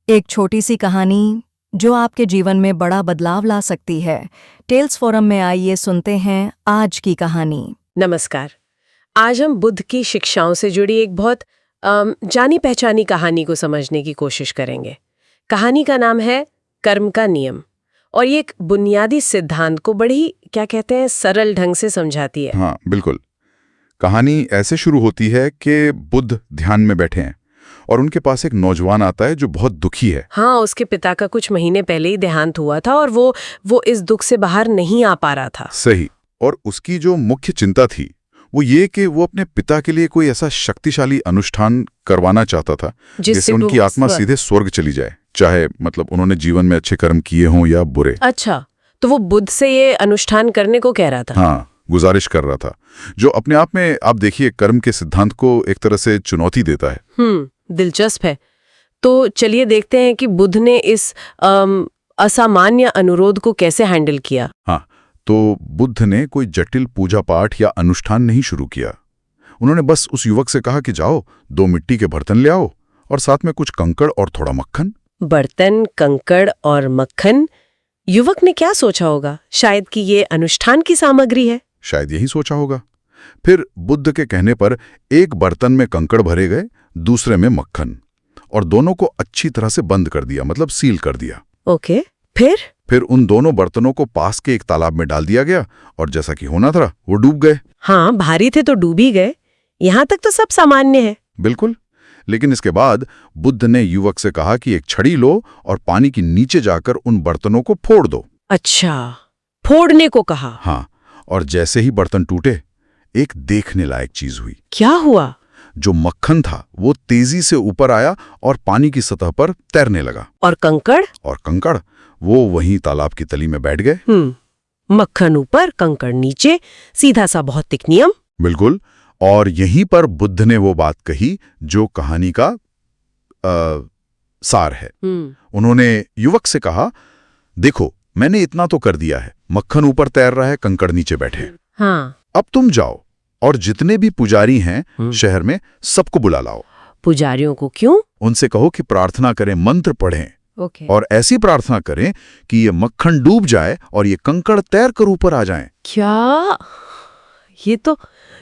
एक छोटी सी कहानी जो आपके जीवन में बड़ा बदलाव ला सकती है। टेल्स फोरम में आइए सुनते हैं आज की कहानी। नमस्कार। आज हम बुद्ध की शिक्षाओं से जुड़ी एक बहुत जानी पहचानी कहानी को समझने की कोशिश करेंगे। कहानी का नाम है कर्म का नियम और ये एक बुनियादी सिद्धांत को बड़ी सरल ढंग से समझाती है। हाँ, बिल्कुल। कहानी ऐसे शुरू होती है कि बुद्ध ध्यान में बैठे हैं और उनके पास एक नौजवान आता है जो बहुत दुखी है। हाँ, उसके पिता का कुछ महीने पहले ही देहांत हुआ था और वो इस दुख से बाहर नहीं आ पा रहा था। सही। और उसकी जो मुख्य चिंता थी वो ये कि वो अपने पिता के लिए कोई ऐसा शक्तिशाली अनुष्ठान करवाना चाहता था जिससे उनकी आत्मा सीधे स्वर्ग चली जाए, चाहे उन्होंने जीवन में अच्छे कर्म किए हों या बुरे। अच्छा, तो वो बुद्ध से ये अनुष्ठान करने को कह रहा था। हाँ, गुजारिश कर रहा था, जो अपने आप में आप देखिए कर्म के सिद्धांत को एक तरह से चुनौती देता है। दिलचस्प है। तो चलिए देखते हैं कि बुद्ध ने इस असामान्य अनुरोध को कैसे हैंडल किया। हाँ, तो बुद्ध ने कोई जटिल पूजा पाठ या अनुष्ठान नहीं शुरू किया। उन्होंने बस उस युवक से कहा कि जाओ 2 मिट्टी के बर्तन ले आओ और साथ में कुछ कंकड़ और थोड़ा मक्खन। बर्तन, कंकड़ और मक्खन। युवक ने क्या सोचा होगा? शायद कि ये अनुष्ठान की सामग्री है। शायद यही सोचा होगा। फिर बुद्ध के कहने पर एक बर्तन में कंकड़ भरे गए, दूसरे में मक्खन, और दोनों को अच्छी तरह से बंद कर दिया, मतलब सील कर दिया। ओके, फिर उन दोनों बर्तनों को पास के एक तालाब में डाल दिया गया और जैसा कि होना था वो डूब गए। हाँ, भारी थे तो डूब ही गए। यहाँ तक तो सब सामान्य है। बिल्कुल। लेकिन इसके बाद बुद्ध ने युवक से कहा कि एक छड़ी लो और पानी के नीचे जाकर उन बर्तनों को फोड़ दो। अच्छा, फोड़ने को कहा। हाँ, और जैसे ही बर्तन टूटे एक देखने लायक चीज हुई। क्या हुआ? जो मक्खन था वो तेजी से ऊपर आया और पानी की सतह पर तैरने लगा। और कंकड़ वो वहीं तालाब की तली में बैठ गए। मक्खन ऊपर, कंकड़ नीचे, सीधा सा भौतिक नियम। बिल्कुल। और यहीं पर बुद्ध ने वो बात कही जो कहानी का सार है। उन्होंने युवक से कहा, देखो मैंने इतना तो कर दिया है, मक्खन ऊपर तैर रहा है, कंकड़ नीचे बैठे। हाँ। अब तुम जाओ और जितने भी पुजारी हैं शहर में सबको बुला लाओ। पुजारियों को क्यों? उनसे कहो कि प्रार्थना करें, मंत्र पढ़ें। ओके। और ऐसी प्रार्थना करें कि ये मक्खन डूब जाए और ये कंकड़ तैर कर ऊपर आ जाएं। क्या? ये तो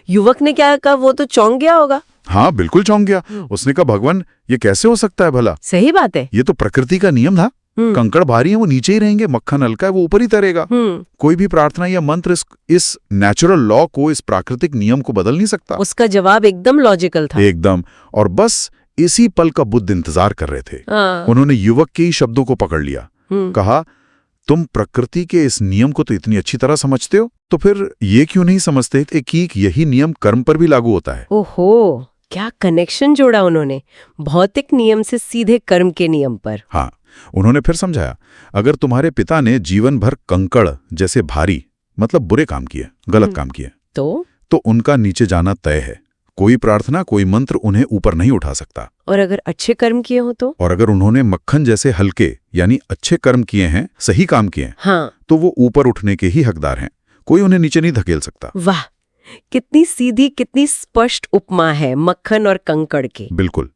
युवक ने क्या कहा, वो तो चौंक गया होगा। हाँ, बिल्कुल चौंक गया। उसने कहा, भगवान ये कैसे हो सकता है भला? सही बात है। ये तो प्रकृति का नियम था। कंकड़ भारी है, वो नीचे ही रहेंगे, मक्खन हल्का है, वो ऊपर ही तैरेगा। कोई भी प्रार्थना या मंत्र इस नेचुरल लॉ को, इस प्राकृतिक नियम को बदल नहीं सकता। उसका जवाब एकदम लॉजिकल था। एकदम। और बस इसी पल का बुद्ध इंतजार कर रहे थे। उन्होंने युवक के ही शब्दों को पकड़ लिया। कहा, तुम प्रकृति के इस नियम को तो इतनी अच्छी तरह समझते हो, तो फिर ये क्यों नहीं समझते कि यही नियम कर्म पर भी लागू होता है? ओहो, क्या कनेक्शन जोड़ा उन्होंने, भौतिक नियम से सीधे कर्म के नियम पर। हाँ, उन्होंने फिर समझाया, अगर तुम्हारे पिता ने जीवन भर कंकड़ जैसे भारी बुरे काम किए, गलत काम किए, तो उनका नीचे जाना तय है। कोई प्रार्थना, कोई मंत्र उन्हें ऊपर नहीं उठा सकता। और अगर अच्छे कर्म किए हो तो? और अगर उन्होंने मक्खन जैसे हल्के यानी अच्छे कर्म किए हैं, सही काम किए हैं, हाँ, तो वो ऊपर उठने के ही हकदार हैं। कोई उन्हें नीचे नहीं धकेल सकता। वाह, कितनी सीधी, कितनी स्पष्ट उपमा है मक्खन और कंकड़ की। बिल्कुल।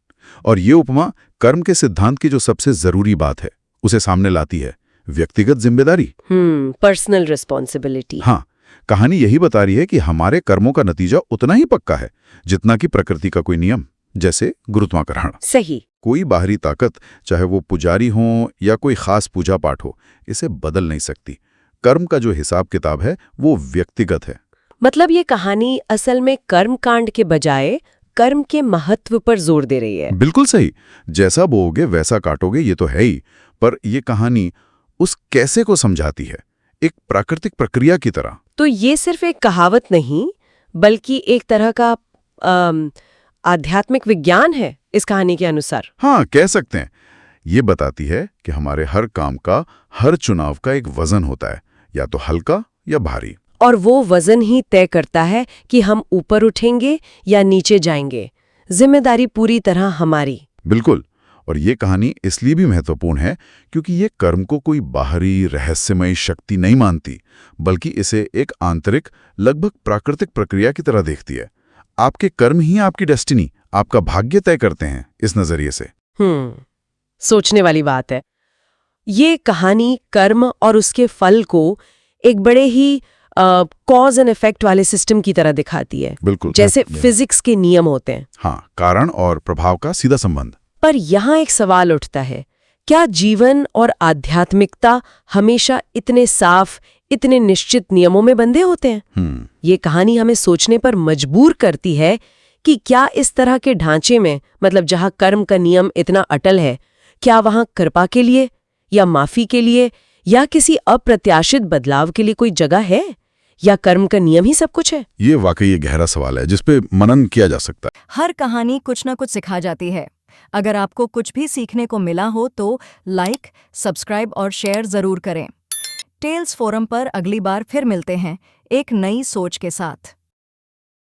और ये उपमा कर्म के सिद्धांत की जो सबसे जरूरी बात है उसे सामने लाती है, व्यक्तिगत जिम्मेदारी, पर्सनल रिस्पॉन्सिबिलिटी। हाँ, कहानी यही बता रही है कि हमारे कर्मों का नतीजा उतना ही पक्का है जितना कि प्रकृति का कोई नियम, जैसे गुरुत्वाकर्षण। सही। कोई बाहरी ताकत, चाहे वो पुजारी हो या कोई खास पूजा पाठ हो, इसे बदल नहीं सकती। कर्म का जो हिसाब किताब है वो व्यक्तिगत है। मतलब ये कहानी असल में कर्म कांड के बजाय कर्म के महत्व पर जोर दे रही है। बिल्कुल सही। जैसा बोओगे वैसा काटोगे, ये तो है ही, पर यह कहानी उस कैसे को समझाती है, एक प्राकृतिक प्रक्रिया की तरह। तो ये सिर्फ एक कहावत नहीं, बल्कि एक तरह का आध्यात्मिक विज्ञान है इस कहानी के अनुसार। हाँ, कह सकते हैं। ये बताती है कि हमारे हर काम का, हर चुनाव का एक वजन होता है, या तो हल्का या भारी। और वो वजन ही तय करता है कि हम ऊपर उठेंगे या नीचे जाएंगे। जिम्मेदारी पूरी तरह हमारी। बिल्कुल। और ये कहानी इसलिए भी महत्वपूर्ण है क्योंकि ये कर्म को कोई बाहरी रहस्यमयी शक्ति नहीं मानती, बल्कि इसे एक आंतरिक, लगभग प्राकृतिक प्रक्रिया की तरह देखती है। आपके कर्म ही आपकी डेस्टिनी, आपका भाग्य तय करते हैं इस नजरिए से। सोचने वाली बात है। ये कहानी कर्म और उसके फल को एक बड़े ही कॉज एंड इफेक्ट वाले सिस्टम की तरह दिखाती है, बिल्कुल, जैसे फिजिक्स के नियम होते हैं। हाँ, कारण और प्रभाव का सीधा संबंध। पर यहाँ एक सवाल उठता है, क्या जीवन और आध्यात्मिकता हमेशा इतने साफ, इतने निश्चित नियमों में बंधे होते हैं? ये कहानी हमें सोचने पर मजबूर करती है कि क्या इस तरह के ढांचे में, मतलब जहाँ कर्म का नियम इतना अटल है, क्या वहाँ कृपा के लिए या माफी के लिए या किसी अप्रत्याशित बदलाव के लिए कोई जगह है, या कर्म का नियम ही सब कुछ है? ये वाकई एक गहरा सवाल है जिस पे मनन किया जा सकता है। हर कहानी कुछ न कुछ सिखा जाती है। अगर आपको कुछ भी सीखने को मिला हो तो लाइक, सब्सक्राइब और शेयर जरूर करें। टेल्स फोरम पर अगली बार फिर मिलते हैं एक नई सोच के साथ।